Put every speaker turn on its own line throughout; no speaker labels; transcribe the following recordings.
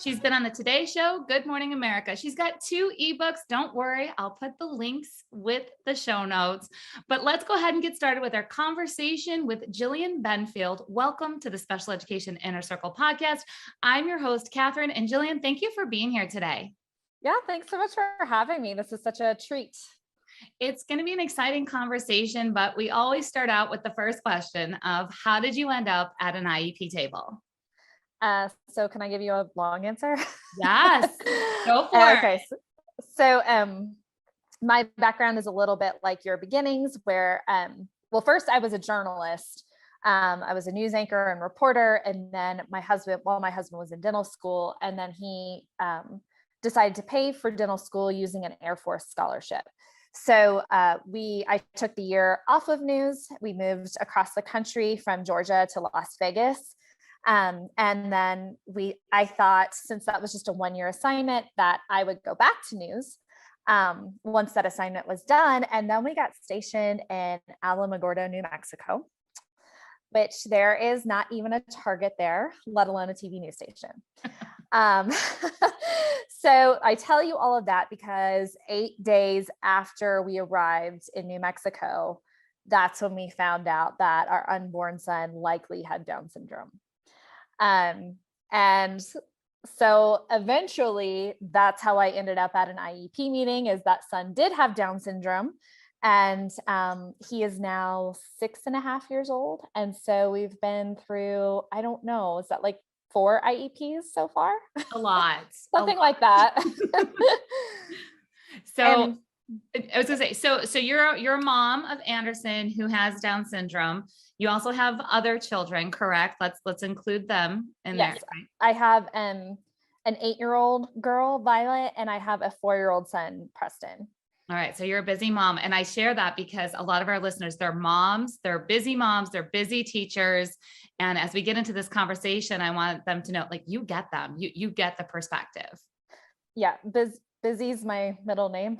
She's been on the Today Show, Good Morning America. She's got 2 ebooks. Don't worry, I'll put the links with the show notes. But let's go ahead and get started with our conversation with Jillian Benfield. Welcome to the Special Education Inner Circle podcast. I'm your host, Catherine, and Jillian, thank you for being here today.
Yeah, thanks so much for having me. This is such a treat.
It's going to be an exciting conversation, but we always start out with the first question of how did you end up at an IEP table?
So can I give you a long answer?
Yes, go for it.
Okay. So my background is a little bit like your beginnings where, well, first I was a journalist. I was a news anchor and reporter. And then my husband was in dental school, and then he decided to pay for dental school using an Air Force scholarship. So I took the year off of news. We moved across the country from Georgia to Las Vegas. And then I thought, since that was just a 1-year assignment, that I would go back to news once that assignment was done. And then we got stationed in Alamogordo, New Mexico, which there is not even a Target there, let alone a TV news station. So I tell you all of that because 8 days after we arrived in New Mexico, that's when we found out that our unborn son likely had Down syndrome. And so eventually that's how I ended up at an IEP meeting, is that son did have Down syndrome. And he is now 6.5 years old. And so we've been through, I don't know, is that like 4 IEPs so far?
A lot.
Something like that.
So I was gonna say, so you're a mom of Anderson who has Down syndrome. You also have other children, correct? Let's include them in there.
Yes, I have an 8-year-old girl, Violet, and I have a 4-year-old son, Preston.
All right. So you're a busy mom. And I share that because a lot of our listeners, they're moms, they're busy teachers. And as we get into this conversation, I want them to know, like, you get them, you get the perspective.
Yeah. Busy's my middle name.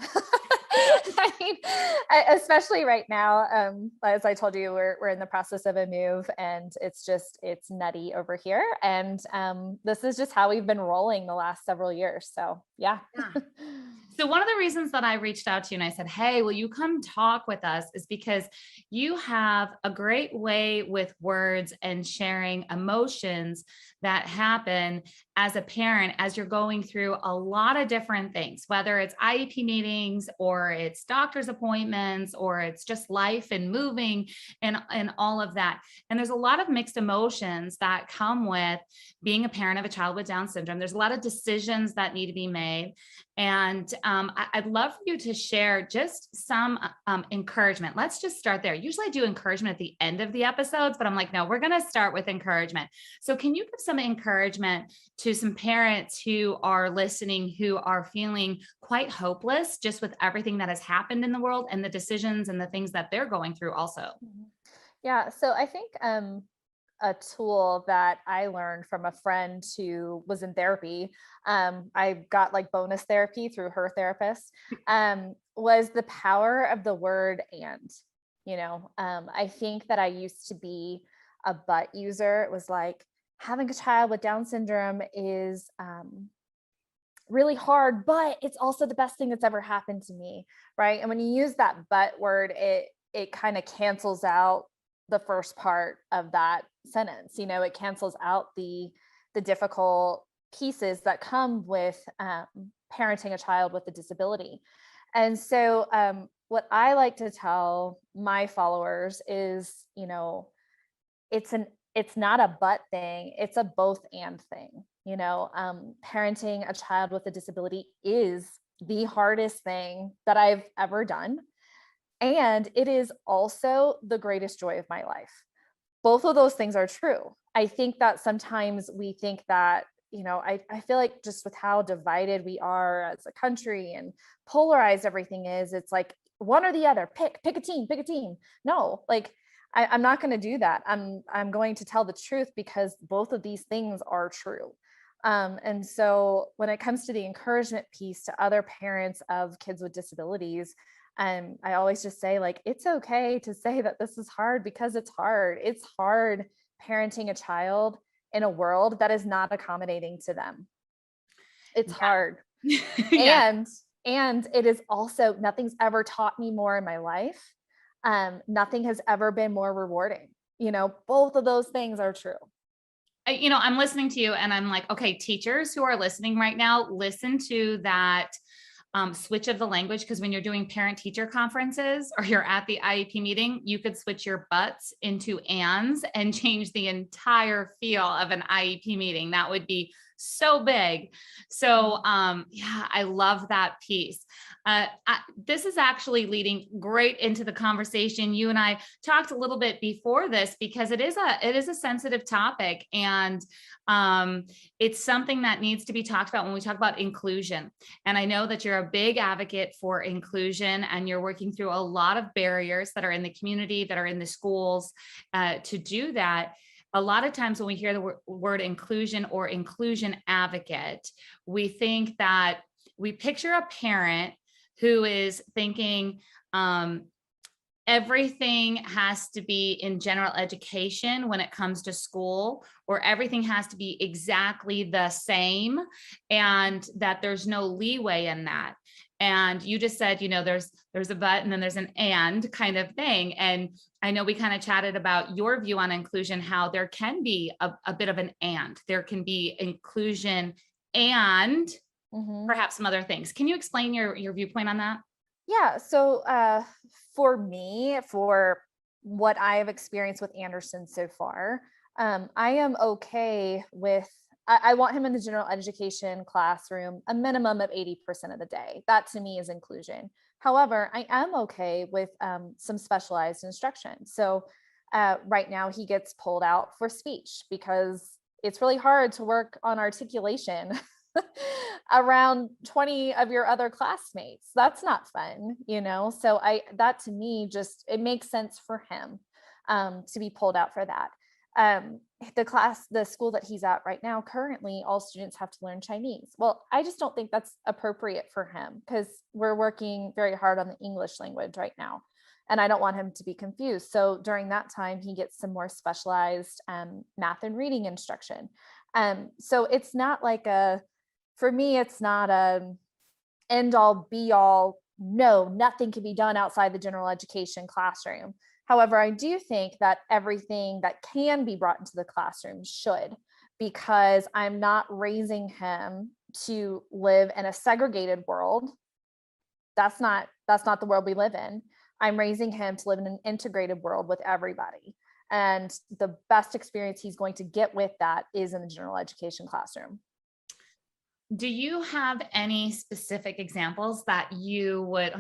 I mean, especially right now, as I told you, we're in the process of a move, and it's nutty over here. And this is just how we've been rolling the last several years. So yeah.
So one of the reasons that I reached out to you and I said, hey, will you come talk with us, is because you have a great way with words and sharing emotions that happen as a parent, as you're going through a lot of different things, whether it's IEP meetings or it's doctor's appointments, or it's just life and moving and all of that. And there's a lot of mixed emotions that come with being a parent of a child with Down syndrome. There's a lot of decisions that need to be made. And I'd love for you to share just some encouragement. Let's just start there. Usually I do encouragement at the end of the episodes, but I'm like, no, we're going to start with encouragement. So can you give some encouragement to some parents who are listening, who are feeling quite hopeless just with everything that has happened in the world and the decisions and the things that they're going through also?
Yeah. So I think a tool that I learned from a friend who was in therapy, I got like bonus therapy through her therapist, was the power of the word and. I think that I used to be a but user. It was like, having a child with Down syndrome is really hard, but it's also the best thing that's ever happened to me, right? And when you use that but word, it kind of cancels out the first part of that sentence. It cancels out the difficult pieces that come with parenting a child with a disability. And so what I like to tell my followers is, it's not a but thing, it's a both and thing. Parenting a child with a disability is the hardest thing that I've ever done. And it is also the greatest joy of my life. Both of those things are true. I think that sometimes we think that, I feel like just with how divided we are as a country and polarized everything is, it's like one or the other, pick a team. No, like I'm not going to do that. I'm going to tell the truth because both of these things are true. And so when it comes to the encouragement piece to other parents of kids with disabilities, I always just say, like, it's okay to say that this is hard because it's hard. It's hard parenting a child in a world that is not accommodating to them. It's hard.
Yeah.
And it is also, nothing's ever taught me more in my life. Nothing has ever been more rewarding. Both of those things are true.
I'm listening to you and I'm like, okay, teachers who are listening right now, listen to that switch of the language. Because when you're doing parent teacher conferences or you're at the IEP meeting, you could switch your buts into ands and change the entire feel of an IEP meeting. That would be so big. So yeah, I love that piece. This is actually leading great into the conversation. You and I talked a little bit before this because it is a sensitive topic, and it's something that needs to be talked about when we talk about inclusion. And I know that you're a big advocate for inclusion, and you're working through a lot of barriers that are in the community, that are in the schools, to do that. A lot of times when we hear the word inclusion or inclusion advocate, we think that we picture a parent who is thinking everything has to be in general education when it comes to school, or everything has to be exactly the same, and that there's no leeway in that. And you just said, there's a but and then there's an and kind of thing. And I know we kind of chatted about your view on inclusion, how there can be a bit of an and. There can be inclusion and perhaps some other things. Can you explain your viewpoint on that?
Yeah. So for me, for what I have experienced with Anderson so far, I am okay with, I want him in the general education classroom a minimum of 80% of the day. That to me is inclusion. However, I am okay with some specialized instruction. So right now he gets pulled out for speech because it's really hard to work on articulation around 20 of your other classmates. That's not fun. So that to me, just, it makes sense for him to be pulled out for that. The school that he's at right now, currently all students have to learn Chinese. Well, I just don't think that's appropriate for him, because we're working very hard on the English language right now, and I don't want him to be confused. So during that time, he gets some more specialized math and reading instruction. So it's not like for me, it's not a end all be all. No, nothing can be done outside the general education classroom. However, I do think that everything that can be brought into the classroom should, because I'm not raising him to live in a segregated world. That's not the world we live in. I'm raising him to live in an integrated world with everybody. And the best experience he's going to get with that is in the general education classroom.
Do you have any specific examples that you would,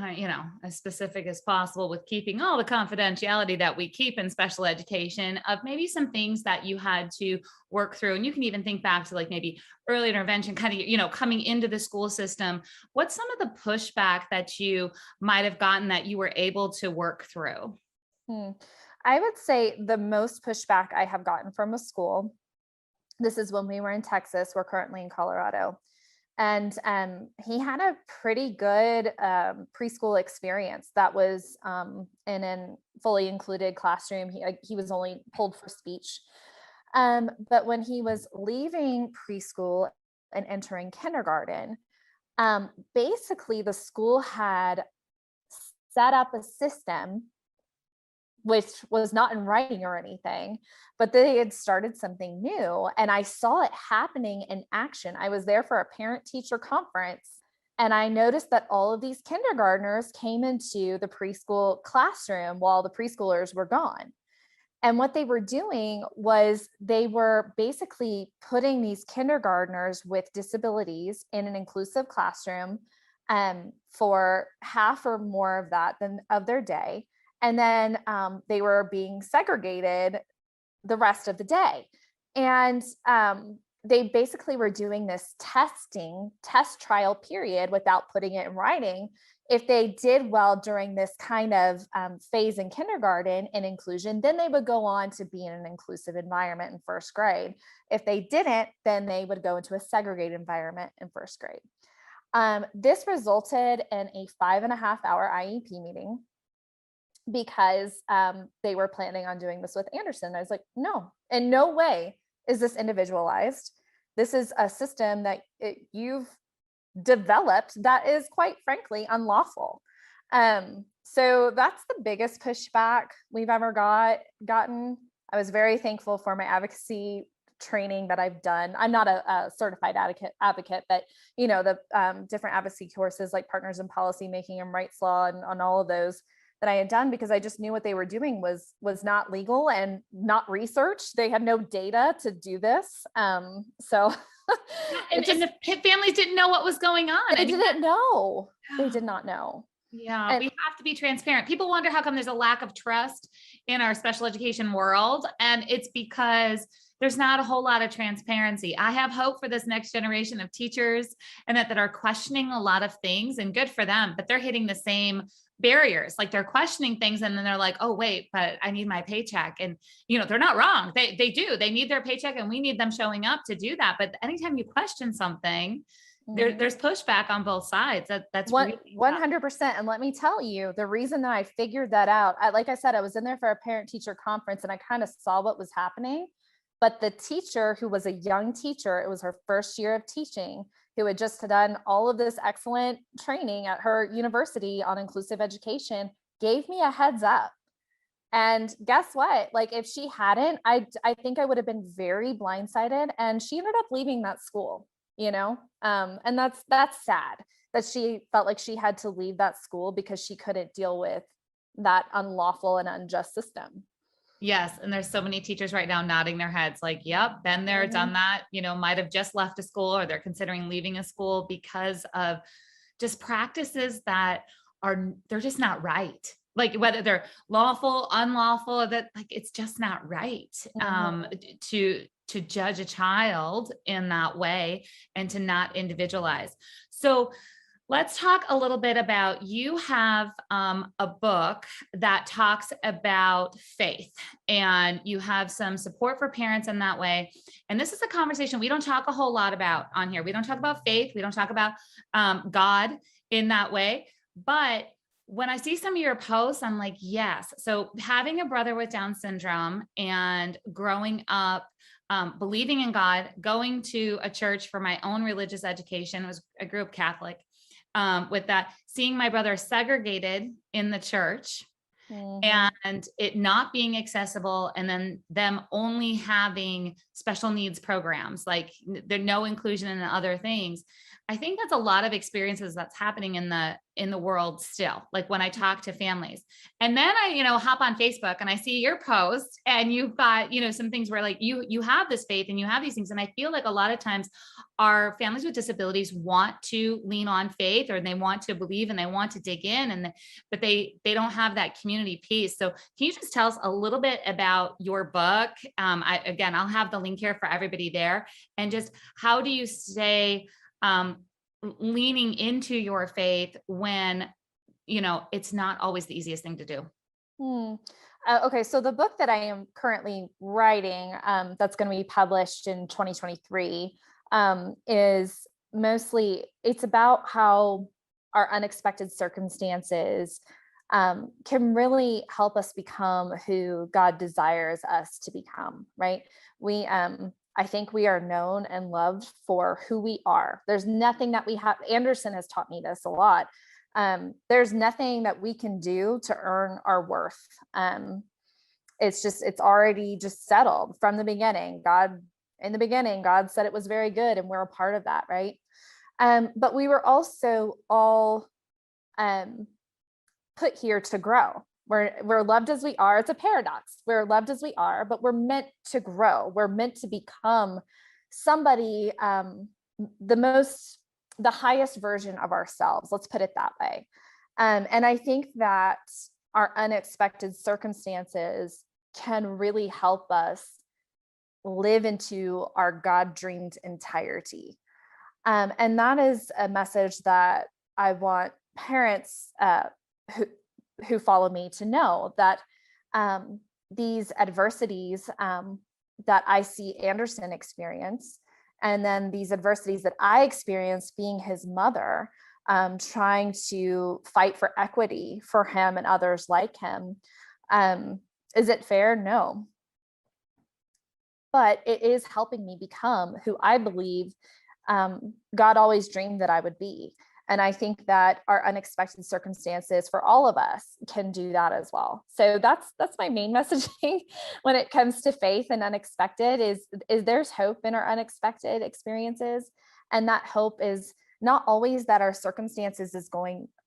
as specific as possible with keeping all the confidentiality that we keep in special education, of maybe some things that you had to work through? And you can even think back to like maybe early intervention, kind of, coming into the school system. What's some of the pushback that you might have gotten that you were able to work through?
I would say the most pushback I have gotten from a school, this is when we were in Texas, we're currently in Colorado. And he had a pretty good preschool experience that was in a fully included classroom. He was only pulled for speech. But when he was leaving preschool and entering kindergarten, basically the school had set up a system, which was not in writing or anything, but they had started something new. And I saw it happening in action. I was there for a parent teacher conference, and I noticed that all of these kindergartners came into the preschool classroom while the preschoolers were gone. And what they were doing was they were basically putting these kindergartners with disabilities in an inclusive classroom for half or more of that of their day. And then they were being segregated the rest of the day. And they basically were doing this test trial period without putting it in writing. If they did well during this kind of phase in kindergarten and inclusion, then they would go on to be in an inclusive environment in first grade. If they didn't, then they would go into a segregated environment in first grade. This resulted in a 5.5-hour IEP meeting, because they were planning on doing this with Anderson. I was like, no, in no way is this individualized. This is a system that you've developed that is quite frankly unlawful. So that's the biggest pushback we've ever gotten. I was very thankful for my advocacy training that I've done. I'm not a certified advocate, but the different advocacy courses like Partners in Policy Making and Rights Law and on all of those that I had done, because I just knew what they were doing was not legal and not researched. They had no data to do this. So
and the families didn't know what was going on.
They didn't know. They did not know.
Yeah, we have to be transparent. People wonder how come there's a lack of trust in our special education world. And it's because there's not a whole lot of transparency. I have hope for this next generation of teachers and that are questioning a lot of things, and good for them, but they're hitting the same barriers. Like they're questioning things and then they're like, oh, wait, but I need my paycheck. And, they're not wrong. They do. They need their paycheck and we need them showing up to do that. But anytime you question something, there's pushback on both sides. That's
100%. And let me tell you, the reason that I figured that out, like I said, I was in there for a parent teacher conference and I kind of saw what was happening. But the teacher, who was a young teacher, it was her first year of teaching, who had just done all of this excellent training at her university on inclusive education, gave me a heads up. And guess what? Like if she hadn't, I think I would have been very blindsided, and she ended up leaving that school, and that's sad that she felt like she had to leave that school because she couldn't deal with that unlawful and unjust system.
Yes. And there's so many teachers right now nodding their heads like, yep, been there, done that, might have just left a school or they're considering leaving a school because of just practices that they're just not right. Like whether they're lawful, unlawful, that like, it's just not right to judge a child in that way and to not individualize. So let's talk a little bit about, you have a book that talks about faith, and you have some support for parents in that way. And this is a conversation we don't talk a whole lot about on here. We don't talk about faith. We don't talk about God in that way. But when I see some of your posts, I'm like, yes. So having a brother with Down syndrome and growing up, believing in God, going to a church for my own religious education, I grew up Catholic. With that, seeing my brother segregated in the church and it not being accessible, and then them only having special needs programs, like there's no inclusion in other things. I think that's a lot of experiences that's happening in the world still. Like when I talk to families, and then I, hop on Facebook and I see your post, and you've got, some things where like you have this faith and you have these things. And I feel like a lot of times our families with disabilities want to lean on faith, or they want to believe and they want to dig in, but they don't have that community piece. So can you just tell us a little bit about your book? I'll have the link here for everybody there. And just how do you stay leaning into your faith when, it's not always the easiest thing to do?
Okay. So the book that I am currently writing, that's going to be published in 2023, is mostly, it's about how our unexpected circumstances can really help us become who God desires us to become, right? I think we are known and loved for who we are. There's nothing that we have. Anderson has taught me this a lot. There's nothing that we can do to earn our worth. It's already just settled from the beginning. In the beginning, God said it was very good, and we're a part of that, right? But we were also all put here to grow. We're loved as we are. It's a paradox. We're loved as we are, but we're meant to grow. We're meant to become somebody, the highest version of ourselves. Let's put it that way. And I think that our unexpected circumstances can really help us live into our God-dreamed entirety. And that is a message that I want parents who follow me to know, that these adversities that I see Anderson experience, and then these adversities that I experienced being his mother, trying to fight for equity for him and others like him. Is it fair? No. But it is helping me become who I believe God always dreamed that I would be. And I think that our unexpected circumstances for all of us can do that as well. So that's my main messaging when it comes to faith and unexpected is there's hope in our unexpected experiences. And that hope is not always that our circumstances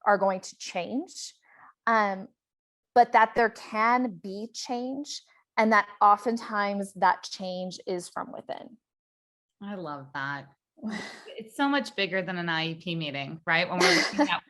are going to change, but that there can be change, and that oftentimes that change is from within.
I love that. It's so much bigger than an IEP meeting, right? When we're looking at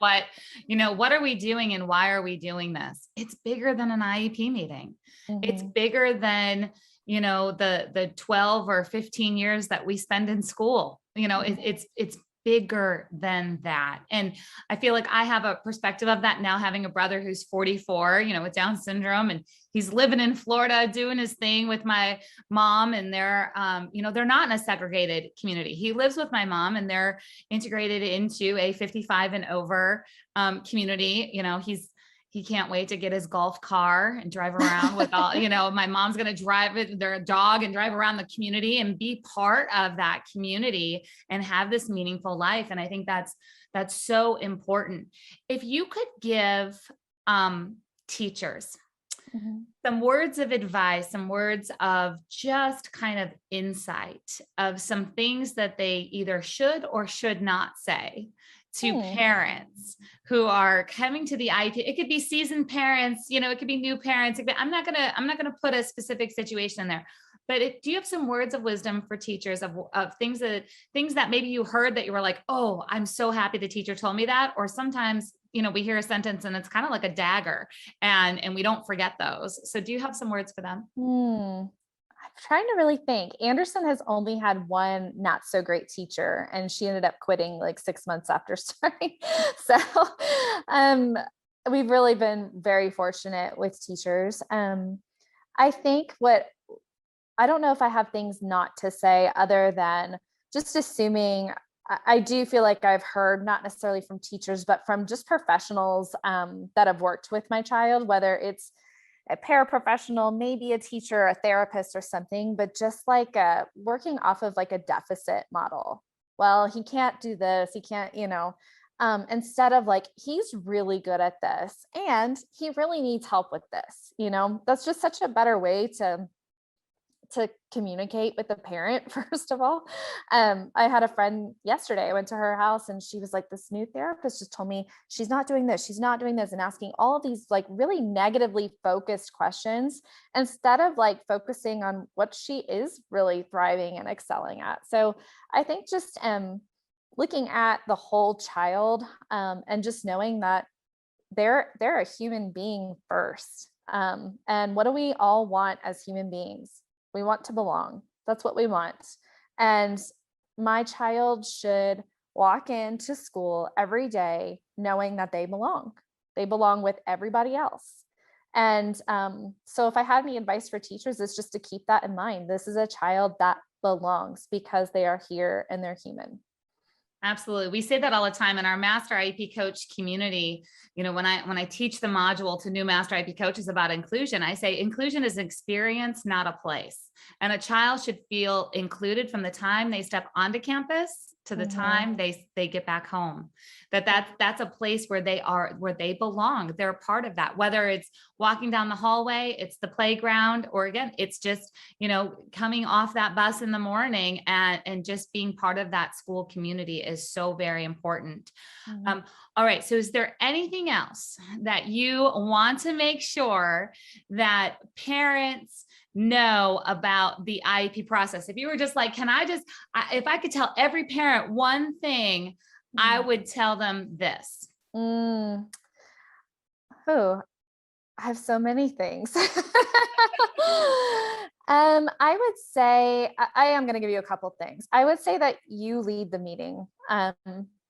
what are we doing and why are we doing this? It's bigger than an IEP meeting. It's
Mhm.
bigger than, the 12 or 15 years that we spend in school. It's bigger than that. And I feel like I have a perspective of that now, having a brother who's 44, with Down syndrome, and he's living in Florida doing his thing with my mom, and they're not in a segregated community. He lives with my mom and they're integrated into a 55 and over community. He can't wait to get his golf car and drive around with all, my mom's going to drive their dog and drive around the community and be part of that community and have this meaningful life. And I think that's so important. If you could give teachers
Mhm.
some words of advice, some words of just kind of insight of some things that they either should or should not say to
Hmm.
parents who are coming to the IEP. It could be seasoned parents, it could be new parents. I'm not gonna put a specific situation in there. But do you have some words of wisdom for teachers of things that maybe you heard that you were like, oh, I'm so happy the teacher told me that? Or sometimes, we hear a sentence and it's kind of like a dagger, and we don't forget those. So do you have some words for them?
I'm trying to really think. Anderson has only had one not so great teacher, and she ended up quitting like 6 months after starting. So um, we've really been very fortunate with teachers. I think I don't know if I have things not to say other than just assuming. I do feel like I've heard, not necessarily from teachers, but from just professionals that have worked with my child, whether it's a paraprofessional, maybe a teacher, a therapist or something, but just like working off of like a deficit model. Well, he can't do this, he can't, instead of like, he's really good at this and he really needs help with this, that's just such a better way to communicate with the parent. First of all, I had a friend yesterday, I went to her house and she was like, this new therapist just told me she's not doing this, she's not doing this, and asking all of these like really negatively focused questions instead of like focusing on what she is really thriving and excelling at. So I think just looking at the whole child, and just knowing that they're a human being first. And what do we all want as human beings? We want to belong. That's what we want. And my child should walk into school every day knowing that they belong. They belong with everybody else. And so if I had any advice for teachers, it's just to keep that in mind. This is a child that belongs because they are here and they're human.
Absolutely. We say that all the time in our master IEP coach community. When I teach the module to new master IEP coaches about inclusion, I say inclusion is an experience, not a place. And a child should feel included from the time they step onto campus to the
Mhm.
time they get back home. That's a place where they belong. They're a part of that, whether it's walking down the hallway, it's the playground, or again, it's just, coming off that bus in the morning and just being part of that school community is so very important.
Mhm.
All right. So is there anything else that you want to make sure that parents know about the IEP process? If you were just like, if I could tell every parent one thing, I
Mm.
would tell them this.
Mm. Oh, I have so many things. I would say I am going to give you a couple things. I would say that you lead the meeting.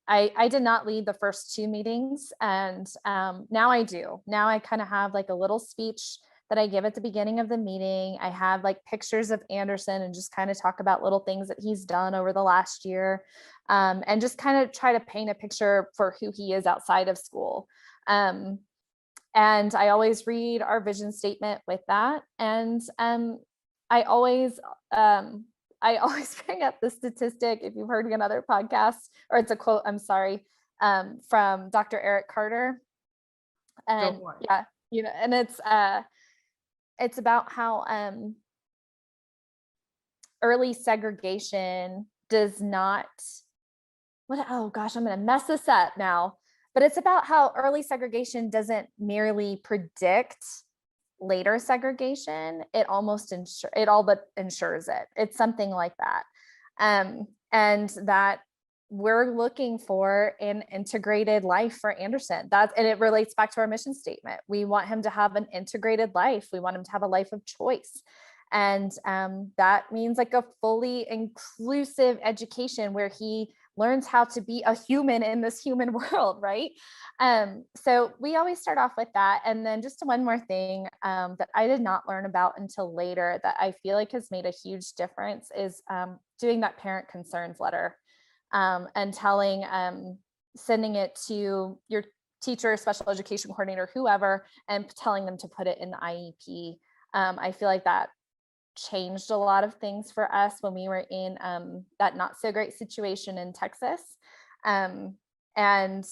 I did not lead the first two meetings, and now I do. Now I kind of have like a little speech that I give at the beginning of the meeting. I have like pictures of Anderson and just kind of talk about little things that he's done over the last year, and just kind of try to paint a picture for who he is outside of school. Um, and I always read our vision statement with that. And I always I always bring up the statistic, if you've heard another podcast, or it's a quote, I'm sorry, from Dr. Eric Carter.
Go
And
for it.
yeah, and it's about how early segregation does not, oh gosh, I'm going to mess this up now. But it's about how early segregation doesn't merely predict later segregation. It almost it all but ensures it. It's something like that. And that we're looking for an integrated life for Anderson. And it relates back to our mission statement. We want him to have an integrated life. We want him to have a life of choice. And that means like a fully inclusive education where he learns how to be a human in this human world, right? So we always start off with that. And then just one more thing that I did not learn about until later that I feel like has made a huge difference is doing that parent concerns letter and sending it to your teacher, special education coordinator, whoever, and telling them to put it in the IEP. I feel like that changed a lot of things for us when we were in that not so great situation in Texas. And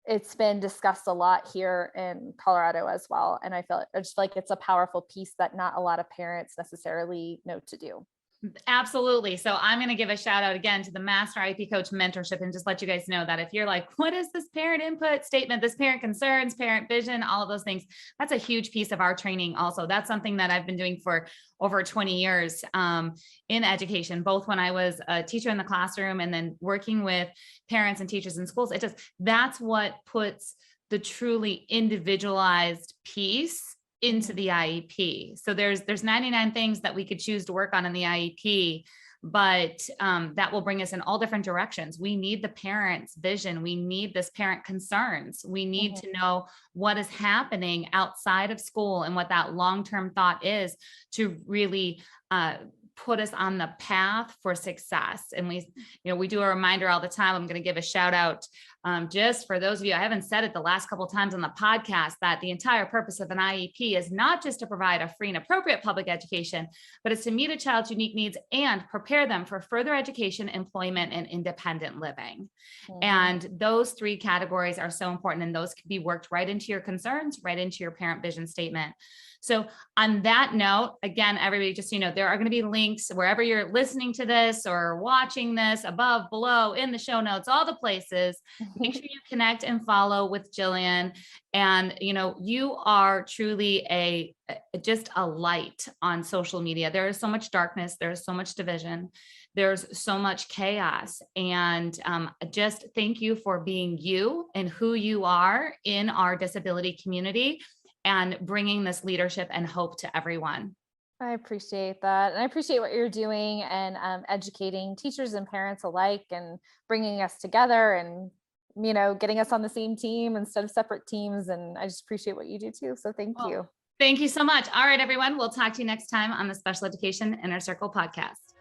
it's been discussed a lot here in Colorado as well. And I just feel like it's a powerful piece that not a lot of parents necessarily know to do.
Absolutely. So I'm going to give a shout out again to the Master IEP Coach Mentorship and just let you guys know that if you're like, what is this parent input statement, this parent concerns, parent vision, all of those things, that's a huge piece of our training. Also, that's something that I've been doing for over 20 years in education, both when I was a teacher in the classroom and then working with parents and teachers in schools. That's what puts the truly individualized piece into the IEP. So there's 99 things that we could choose to work on in the IEP, but that will bring us in all different directions. We need the parent's vision. We need this parent concerns. We need to know what is happening outside of school and what that long-term thought is to really put us on the path for success. And we do a reminder all the time. I'm going to give a shout out just for those of you, I haven't said it the last couple of times on the podcast, that the entire purpose of an IEP is not just to provide a free and appropriate public education, but it's to meet a child's unique needs and prepare them for further education, employment, and independent living. And those three categories are so important, and those can be worked right into your concerns, right into your parent vision statement. So on that note, again, everybody, just, there are going to be links wherever you're listening to this or watching this, above, below, in the show notes, all the places. Make sure you connect and follow with Jillian. And, you are truly just a light on social media. There is so much darkness. There's so much division. There's so much chaos. And just thank you for being you and who you are in our disability community and bringing this leadership and hope to everyone.
I appreciate that. And I appreciate what you're doing and educating teachers and parents alike and bringing us together and, getting us on the same team instead of separate teams. And I just appreciate what you do too. So thank you.
Thank you so much. All right, everyone. We'll talk to you next time on the Special Education Inner Circle podcast.